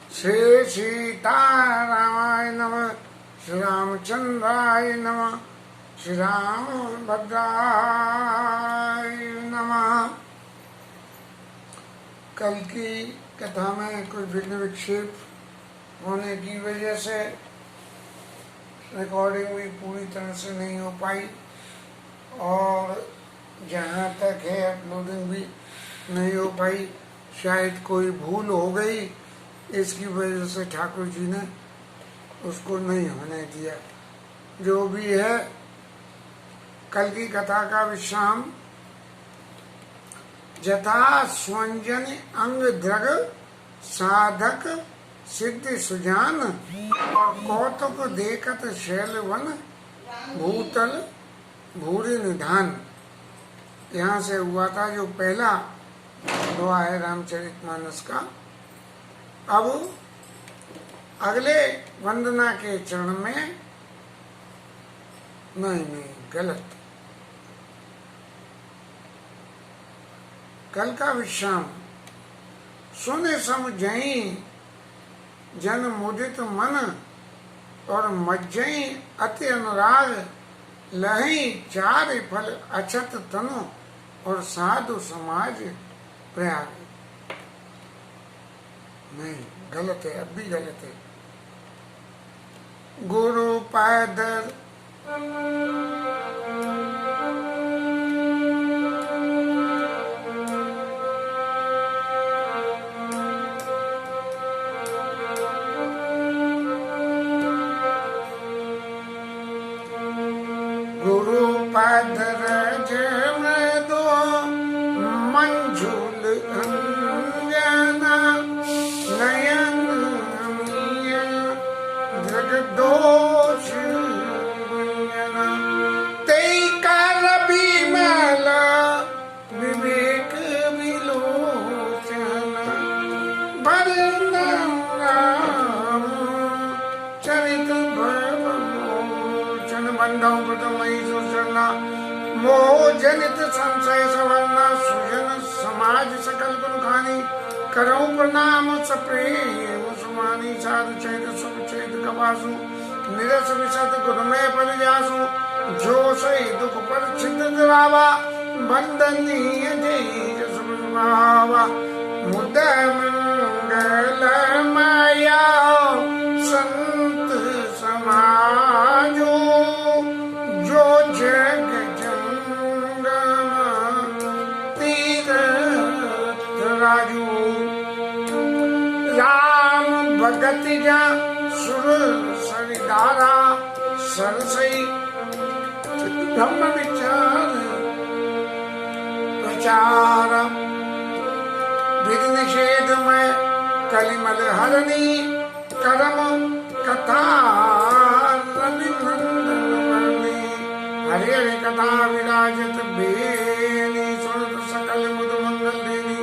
श्री सीतारामाय नमः, श्री रामचंद्राय नमः, श्री रामभद्राय नमः। कल की कथा में कुछ विघ्न विक्षेप होने की वजह से रिकॉर्डिंग भी पूरी तरह से नहीं हो पाई और जहाँ तक है अपलोडिंग भी नहीं हो पाई। शायद कोई भूल हो गई, इसकी वजह से ठाकुर जी ने उसको नहीं होने दिया। जो भी है, कल की कथा का विश्राम जथा स्वंजन अंग द्रग साधक सिद्धि सुजान और कौतुक देखत शैलवन भूतल भूरि निधान। यहाँ से हुआ था जो पहला दोहा है रामचरितमानस का। अब अगले वंदना के चरण में नहीं गलत। कल का विश्राम सुने समझई जन मुदित मन और मज्जई अति अनुराग लही चार फल अछत तनु और साधु समाज प्रयाग। नहीं गलत है, अब भी गलत है। गुरु पैदल रज में दो मंझूल अंजना नयन जगदोष तेई का रवि माला विवेक विलोचन वरनम राम चरित भवमोचन बंधौ प्रथमई सुचरना मोह जनित संशय सवर्ण सुजन समाज सकल गुण खानी करौ प्रणाम सप्रेम सुमानी साधु चैत सुख चैत गवासु निरस विशद गुण में परिजासु जो सही दुख पर छिद दरावा वंदनीय जय सुभावा मुद्दा मंगल माया संत समाजो जो जग राजू राम भगत जा सुर सरिदारा सरसई ब्रह्म विचार प्रचार विधि निषेध में कलिमल हरणी करम कथा रविनंदन हरे हरे कथा विराजत बेनी सुरत सकल मुद मंगल देनी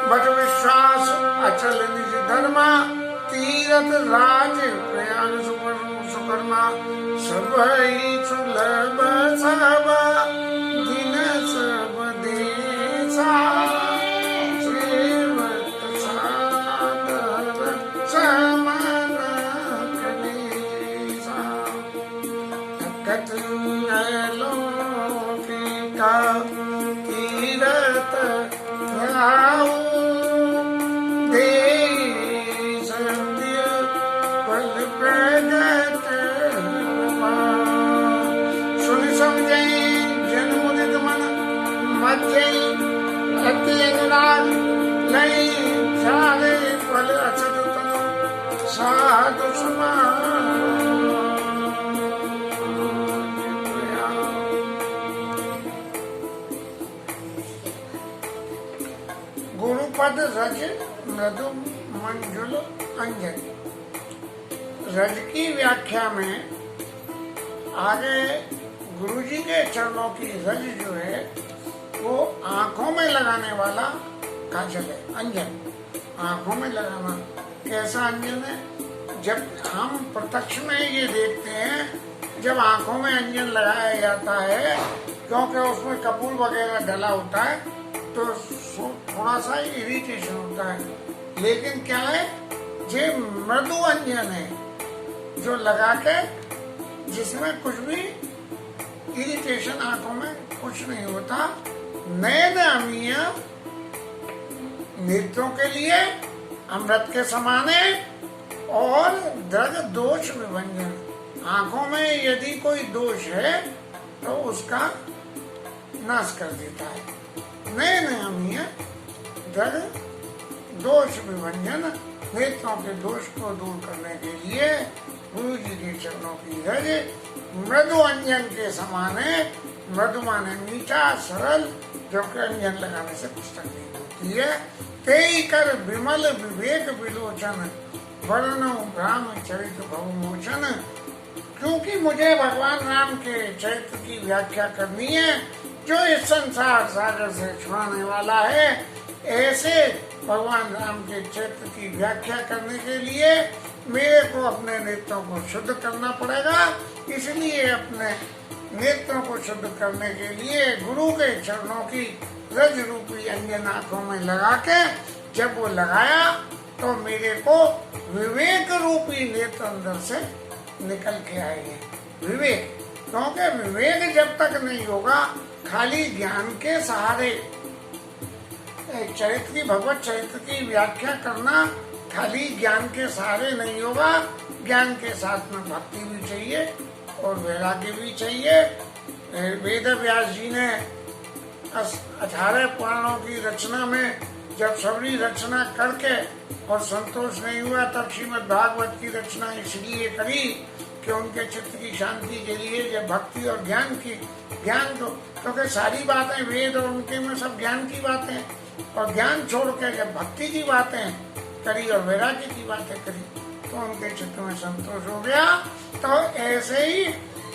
बट विश्वास अचल निज धर्मा तीरथ राज प्रयाग सुकर्मा सब सुलभ सब दिन सब देशा श्रीमत सागर समान कलेसा कत लौकिका तीरथ राव अति अनुराग नहीं सारे फल अचत तनु साधु गुरुपद रज मृदु मंजुल अंजन। रज की व्याख्या में आगे गुरुजी के चरणों की रज जो है वो आंखों में लगाने वाला काजल है, अंजन। आंखों में लगाना कैसा अंजन है? जब हम प्रत्यक्ष में ये देखते हैं, जब आंखों में अंजन लगाया जाता है क्योंकि उसमें कपूर वगैरह डला होता है तो थोड़ा सा इरिटेशन होता है। लेकिन क्या है, ये मृदु अंजन है जो लगा के जिसमें कुछ भी इरिटेशन आंखों में कुछ नहीं होता। नयन अमीय नेत्रों के लिए अमृत के समान है और दृढ़ दोष विभंजन, आंखों में यदि कोई दोष है तो उसका नाश कर देता है। नयन अमीय दृढ़ दोष विभंजन, नेत्रों के दोष को दूर करने के लिए गुरु जी के चरणों की रज मृदु अंजन के समान है। मृदु माने मीठा सरल, जो कि अंजन लगाने से कुछ तकलीफ होती है। तेई कर विमल विवेक विलोचन, वर्णो राम चरित्र भवमोचन। क्योंकि मुझे भगवान राम के चरित्र की व्याख्या करनी है जो इस संसार सागर से छुड़ाने वाला है। ऐसे भगवान राम के चरित्र की व्याख्या करने के लिए मेरे को अपने नेत्रों को शुद्ध करना पड़ेगा। इसलिए अपने नेत्रों को शुद्ध करने के लिए गुरु के चरणों की रज रूपी अंजन आंखों में लगा के जब वो लगाया तो मेरे को विवेक रूपी नेत्र अंदर से निकल के आएंगे। विवेक, क्योंकि विवेक जब तक नहीं होगा, खाली ज्ञान के सहारे चरित्र की, भगवत चरित्र की व्याख्या करना खाली ज्ञान के सहारे नहीं होगा। ज्ञान के साथ में भक्ति भी चाहिए और वैराग्य भी चाहिए। वेद व्यास जी ने 18 पुराणों की रचना में जब सबरी रचना करके और संतोष नहीं हुआ, तब श्रीमद् भागवत की रचना इसलिए करी कि उनके चित्त की शांति के लिए जब भक्ति और ज्ञान की, ज्ञान तो क्योंकि सारी बातें वेद और उनके में सब ज्ञान की बातें, और ज्ञान छोड़ के जब भक्ति की बातें करी और वैराग्य की बातें करी तो उनके चित्त में संतोष हो गया। तो ऐसे ही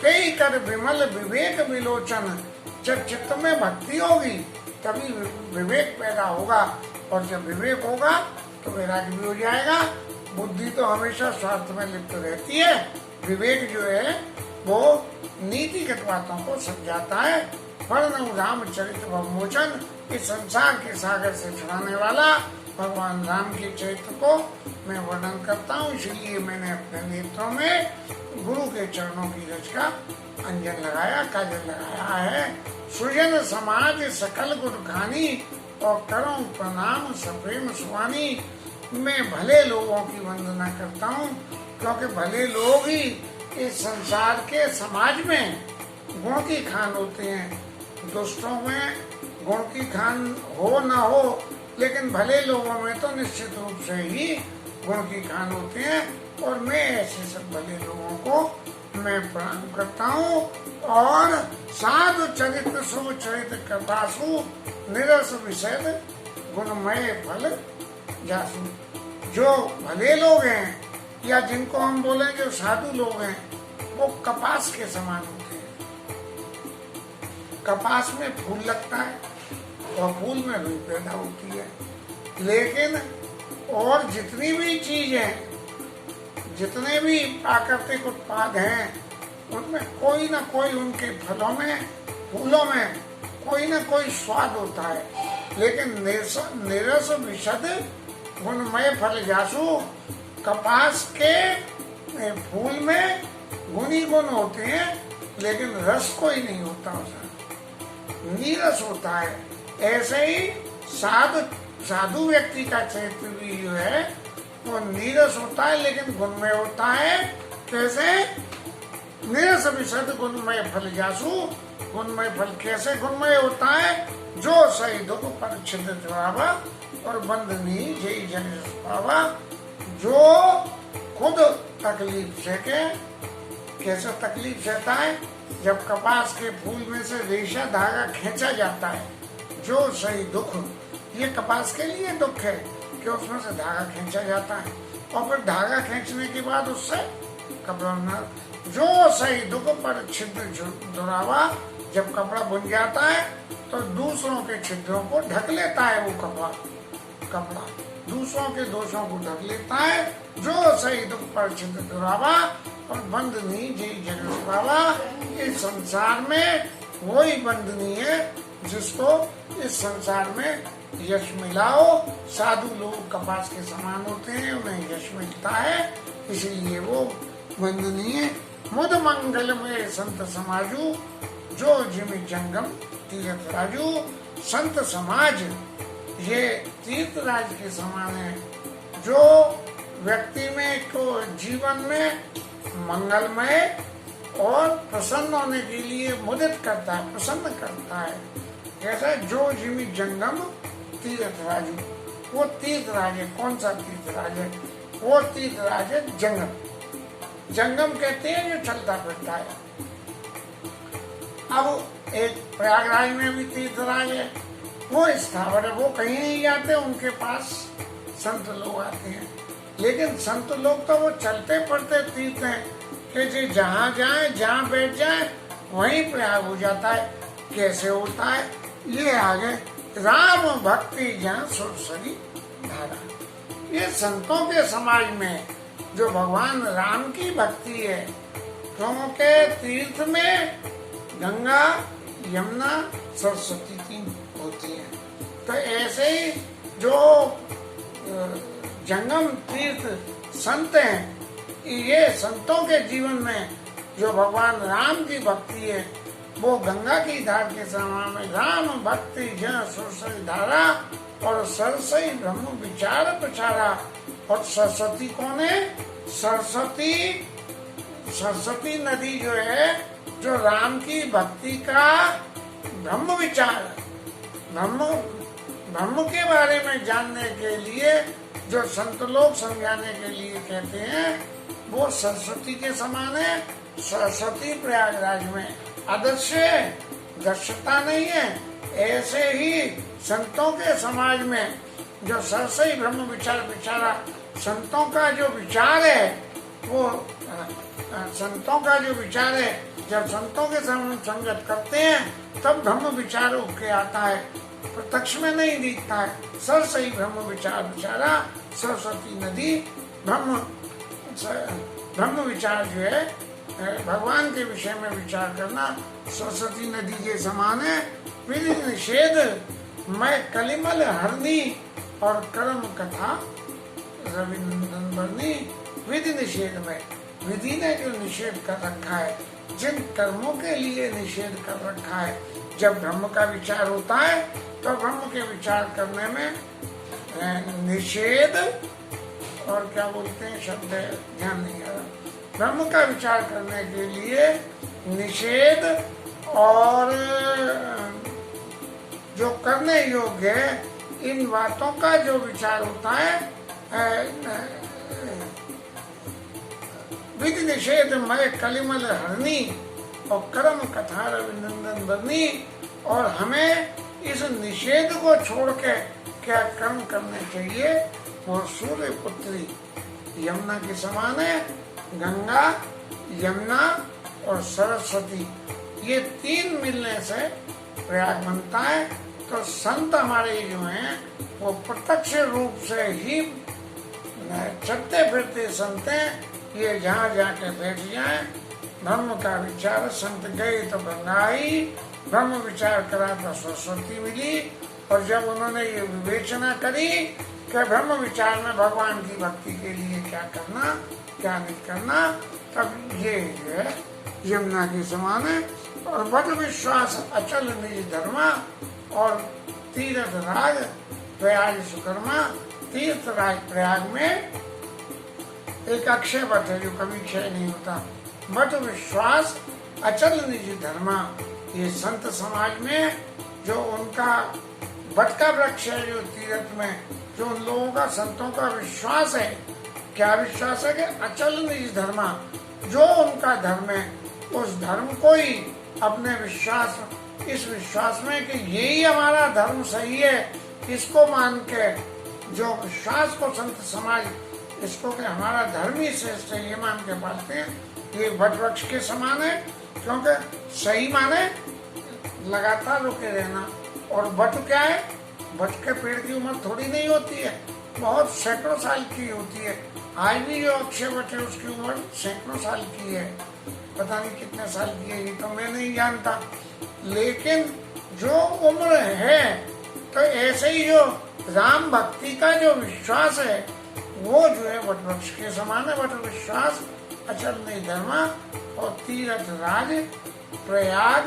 कई कर विमल विवेक विलोचन, जब चित्त में भक्ति होगी तभी विवेक पैदा होगा, और जब विवेक होगा तो वैराग्य भी हो जाएगा। बुद्धि तो हमेशा स्वार्थ में लिप्त रहती है, विवेक जो है वो नीतिगत बातों को समझाता है। वर्ण रामचरित्र भवमोचन, इस संसार के सागर से छुड़ाने वाला भगवान राम के चरित्र को मैं वर्णन करता हूँ। इसलिए मैंने अपने नेत्रों में गुरु के चरणों की रज का अंजन लगाया, काजल लगाया है। सुजन समाज सकल गुरु खानी और करूं प्रणाम सप्रेम सुवानी। मैं भले लोगों की वंदना करता हूँ, क्योंकि भले लोग ही इस संसार के समाज में गुण की खान होते हैं। दुष्टों में गुण की खान हो न हो, लेकिन भले लोगों में तो निश्चित रूप से ही गुण की खान होते हैं। और मैं ऐसे सब भले लोगों को मैं प्रणाम करता हूँ। और साधु चरित्र शुभ चरित्र कृपासु निरस विषय गुणमय फल जासु। जो भले लोग हैं या जिनको हम बोले जो साधु लोग हैं, वो कपास के समान होते हैं। कपास में फूल लगता है और फूल में रुई पैदा होती है, लेकिन और जितनी भी चीजें, जितने भी प्राकृतिक उत्पाद हैं, उनमें कोई ना कोई, उनके फलों में, फूलों में कोई ना कोई स्वाद होता है, लेकिन निरस विशद गुणमय फल जासु। कपास के फूल में गुणी गुण होते हैं, लेकिन रस कोई नहीं होता उसमें, नीरस होता है। ऐसे ही साधु व्यक्ति का चरित्र भी जो है वो नीरस होता है, लेकिन गुणमय होता है। कैसे? निरस विशद गुणमय फल जासु। गुणमय फल कैसे गुणमय होता है? जो सही दुख पर छिद्र जुड़ावा और बंधनी जय जन पावा। जो खुद तकलीफ सके, कैसे तकलीफ सहता है? जब कपास के फूल में से रेशा धागा खींचा जाता है, जो सही दुख, ये कपास के लिए दुख है कि उसमें से धागा खींचा जाता है, और फिर धागा खींचने के बाद उससे कपड़ा बना। जो सही दुख पर छिद्र जुड़ावा, जब कपड़ा बुन जाता है तो दूसरों के छिद्रों को ढक लेता है। वो कपड़ा दूसरों के दोषों को ढक लेता है। जो सही दुख पर छिद्र जुड़ावा और बंधनी जय जगत पावा। इस संसार में वही बंधनी है जिसको इस संसार में यश मिलाओ। साधु लोग कपास के समान होते हैं, उन्हें यश मिलता है, इसलिए वो वंदनीय। मुद मंगल में संत समाजू, जो जिमि जंगम तीर्थ राजू। संत समाज ये तीर्थराज के समान है, जो व्यक्ति में को जीवन में मंगलमय और प्रसन्न होने के लिए मुदित करता है, प्रसन्न करता है। जैसा जो जिमि जंगम तीर्थराज, वो तीर्थराज है। कौन सा तीर्थराज है? वो तीर्थराज है जंगम। जंगम कहते हैं जो चलता फिरता है। अब एक प्रयागराज में भी तीर्थराज है, वो स्थावर है, वो कहीं नहीं जाते, उनके पास संत लोग आते हैं। लेकिन संत लोग तो वो चलते फिरते तीर्थ हैं कि जहाँ जाए, जहाँ बैठ जाए वहीं प्रयाग हो जाता है। कैसे होता है? ये आगे राम भक्ति जहाँ सुरसरी धारा। ये संतों के समाज में जो भगवान राम की भक्ति है, क्योंकि तीर्थ में गंगा, यमुना, सरस्वती तीन होती है। तो ऐसे ही जो जंगम तीर्थ संत हैं, ये संतों के जीवन में जो भगवान राम की भक्ति है, वो गंगा की धार के समान में। राम भक्ति जन सुरसरी धारा, और सरसई ब्रह्म विचार प्रचारा। और सरस्वती कौन है? सरस्वती नदी जो है, जो राम की भक्ति का ब्रह्म विचार, ब्रह्म के बारे में जानने के लिए जो संत लोग समझाने के लिए कहते हैं, वो सरस्वती के समान है। सरस्वती प्रयागराज में अदृश्य है, दृश्यता नहीं है। ऐसे ही संतों के समाज में जो सरसई ब्रह्म विचार विचारा, संतों का जो विचार है, वो संतों का जो विचार है, जब संतों के संगत करते हैं तब ब्रह्म विचार उठके आता है, प्रत्यक्ष में नहीं दिखता है। सरसई ब्रह्म विचार विचारा, सरस्वती नदी ब्रह्म विचार जो है, भगवान के विषय में विचार करना सरस्वती नदी के समान है। विधि निषेध मैं कलिमल हरनी, और कर्म कथा रविनंदन बरनी। विधि निषेध में, विधि ने जो निषेध कर रखा है, जिन कर्मों के लिए निषेध कर रखा है, जब ब्रह्म का विचार होता है तो ब्रह्म के विचार करने में निषेध और क्या बोलते हैं शब्द ध्यान नहीं आ रहा। ब्रह्म का विचार करने के लिए निषेध और जो करने योग्य है, इन बातों का जो विचार होता है, विधि निषेध मय कलिमल हरनी, और कर्म कथा रविनंदन बरनी। और हमें इस निषेध को छोड़ के क्या कर्म करने चाहिए? और सूर्य पुत्री यमुना के समान है। गंगा, यमुना और सरस्वती, ये तीन मिलने से प्रयाग बनता है। तो संत हमारे जो हैं, वो प्रत्यक्ष रूप से ही चलते फिरते संत हैं। ये जहाँ जाके बैठ जाए, ब्रह्म का विचार, संत गए तो गंगा आई, ब्रह्म विचार करा तो सरस्वती मिली। और जब उन्होंने ये विवेचना करी कि ब्रह्म विचार में भगवान की भक्ति के लिए क्या करना, क्या नहीं करना, तब ये जो है यमुना के समान है। और बद विश्वास अचल निज धर्मा, और तीर्थ राज प्रयाग सुकर्मा। तीर्थ राज प्रयाग में एक अक्षय वट है जो कभी क्षय नहीं होता। बद विश्वास अचल निज धर्मा, ये संत समाज में जो उनका बट का वृक्ष है, जो तीर्थ में जो उन लोगों का, संतों का विश्वास है, क्या विश्वास है कि अचल निज धर्मा, जो उनका धर्म है, उस धर्म को ही अपने विश्वास, इस विश्वास में कि यही हमारा धर्म सही है, इसको मान के जो विश्वास को संत समाज इसको कि हमारा धर्म ही श्रेष्ठ है, ये मान के पालते हैं। ये वट वृक्ष के समान है, क्योंकि सही माने लगातार रुके रहना। और वट क्या है? वट के पेड़ की उम्र थोड़ी नहीं होती है, बहुत सैकड़ों साल की होती है। आज भी जो अक्षय वट है उसकी उम्र सैकड़ों साल की है, पता नहीं कितने साल की है, ये तो मैं नहीं जानता। लेकिन जो उम्र है तो ऐसे ही जो राम भक्ति का जो विश्वास है वो जो है वट वृक्ष के समान है। वट विश्वास अचल नहीं धर्मा। और तीर्थ राज प्रयाग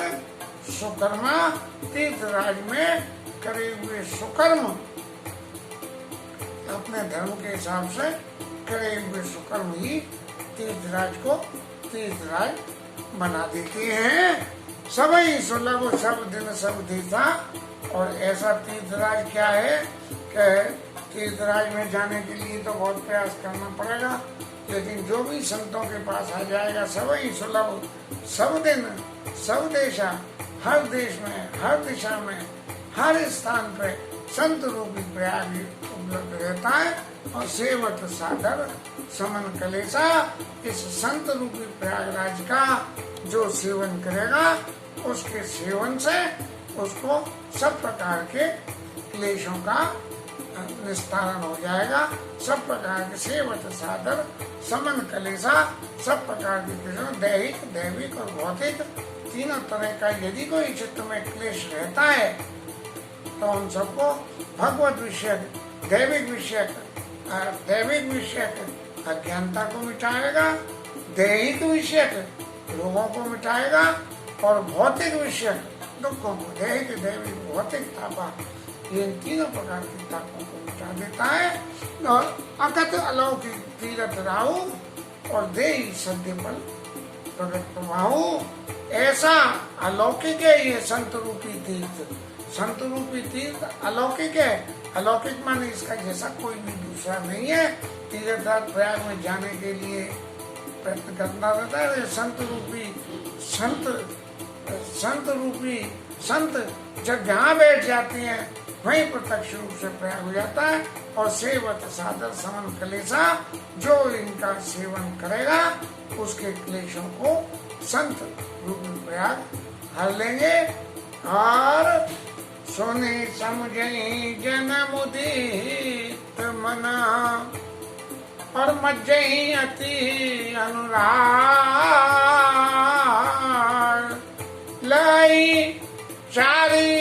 सुकर्मा, तीर्थ राज में करे हुए सुकर्म अपने धर्म के हिसाब से करे हुए सुकर्म ही तीर्थराज को तीर्थराज बना देते हैं। सबई सुलभ सब दिन सब देता। और ऐसा तीर्थराज क्या है कि तीर्थराज में जाने के लिए तो बहुत प्रयास करना पड़ेगा, लेकिन जो भी संतों के पास आ जाएगा सबई सुलभ सब दिन सब देशा, हर देश में हर दिशा में हर स्थान पे संत रूपी प्रयाग उपलब्ध रहता है। और सेवत सादर समन कलेसा, इस संत रूपी प्रयागराज का जो सेवन करेगा उसके सेवन से उसको सब प्रकार के क्लेशों का निस्तारण हो जाएगा। सब प्रकार के सेवत सादर समन कलेसा, सब प्रकार के क्लेशों दैहिक दैविक और भौतिक तीनों तरह का यदि कोई चित्त में क्लेश रहता है तो उन सबको भगवत विषयक दैविक विषयक अज्ञानता को मिटाएगा, दैहिक विषयक रोगों को मिटाएगा और भौतिक विषयक दुखों को दैहिक दैविक भौतिक तापा इन तीनों प्रकार की तापों को मिटा देता है। और अकथ अलौकिक तीरथ राहु और देहि सद्य फल प्रगट प्रभाहु, ऐसा अलौकिक है ये संत रूपी तीर्थ। संत रूपी तीर्थ अलौकिक है। अलौकिक माने इसका जैसा कोई भी दूसरा नहीं है। तीर्थराज प्रयाग में जाने के लिए प्रयत्न करना रहता है। संत रूपी संत जब जहाँ बैठ जाते हैं वहीं प्रत्यक्ष रूप से प्रयाग हो जाता है। और सेवत सादर समन कलेसा, जो इनका सेवन करेगा उसके क्लेशों को संत रूपी प्रयाग हर लेंगे। और सोने समझई जन्म उदित मना और मज्जई अति अनुराग, लाई चारी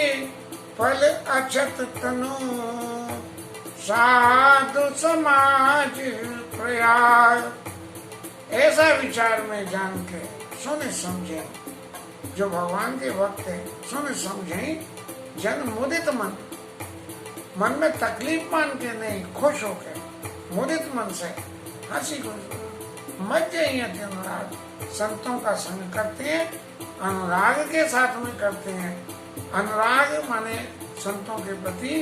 फल अछत तनु साधु समाज प्रयाग। ऐसा विचार में जान के सुने समझे जो भगवान के भक्त है, सुने समझे जन मुदित मन में तकलीफ मान के नहीं, खुश होके मुदित मन से हंसी खुश मज्जे अनुराग, संतों का संग करते हैं, अनुराग के साथ में करते हैं। अनुराग माने संतों के प्रति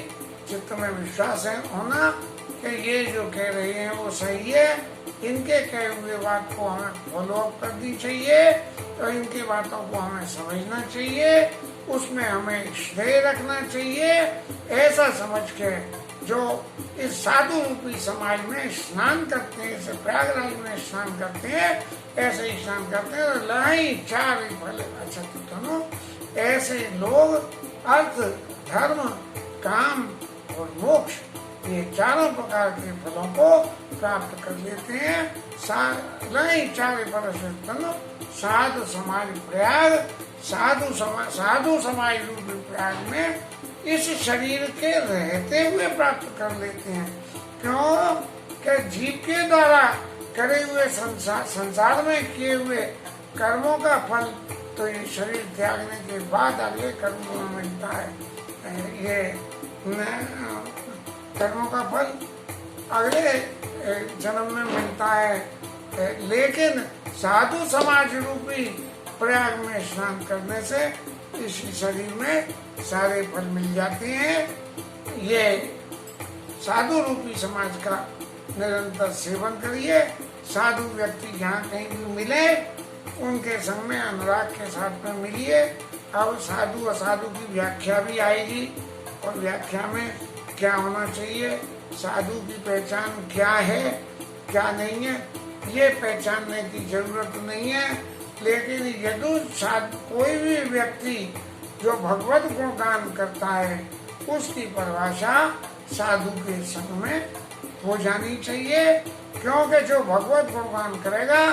चित्त में विश्वास है होना कि ये जो कह रहे हैं वो सही है, इनके कहे हुए बात को हमें फॉलो अप करनी चाहिए, तो इनकी बातों को हमें समझना चाहिए, उसमें हमें श्रेय रखना चाहिए। ऐसा समझ के जो इस साधु रूपी समाज में स्नान करते हैं, इसे प्रयागराज में स्नान करते हैं, ऐसे ही स्नान करते हैं। लड़ाई चार फल अच्छा दोनों ऐसे लोग अर्थ धर्म काम और मोक्ष ये चारों प्रकार के फलों को प्राप्त कर लेते हैं। साधु समाज प्रयाग, साधु समाज रूपी प्रयाग में इस शरीर के रहते हुए प्राप्त कर लेते हैं। क्यों कि जीव के द्वारा करे हुए संसार में किए हुए कर्मों का फल तो ये शरीर त्यागने के बाद अगले कर्मों में मिलता है। ये कर्मों का फल अगले जन्म में मिलता है, लेकिन साधु समाज रूपी प्रयाग में स्नान करने से इस शरीर में सारे फल मिल जाते हैं। ये साधु रूपी समाज का निरंतर सेवन करिए। साधु व्यक्ति जहाँ कहीं भी मिले उनके संग में अनुराग के साथ में मिलिए। अब साधु असाधु की व्याख्या भी आएगी और व्याख्या में क्या होना चाहिए, साधु की पहचान क्या है क्या नहीं है, ये पहचानने की जरूरत नहीं है। लेकिन यदि कोई भी व्यक्ति जो भगवत गुणगान करता है उसकी परिभाषा साधु के संग में हो जानी चाहिए। क्योंकि जो भगवत गुणगान करेगा,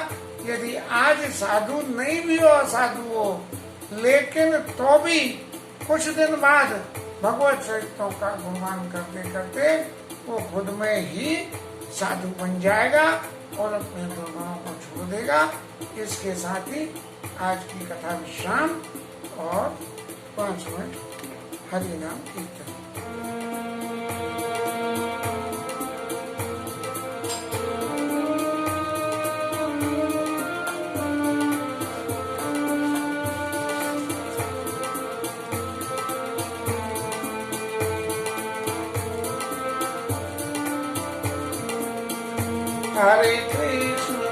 यदि आज साधु नहीं भी हो असाधु हो, लेकिन तो भी कुछ दिन बाद भगवत चरित्रों का गुणगान करते करते वो खुद में ही साधु बन जाएगा और अपने दुर्गुणों को छोड़ देगा। इसके साथ ही आज की कथा विश्राम और 5 मिनट हरि नाम कीर्तन। Hare Krishna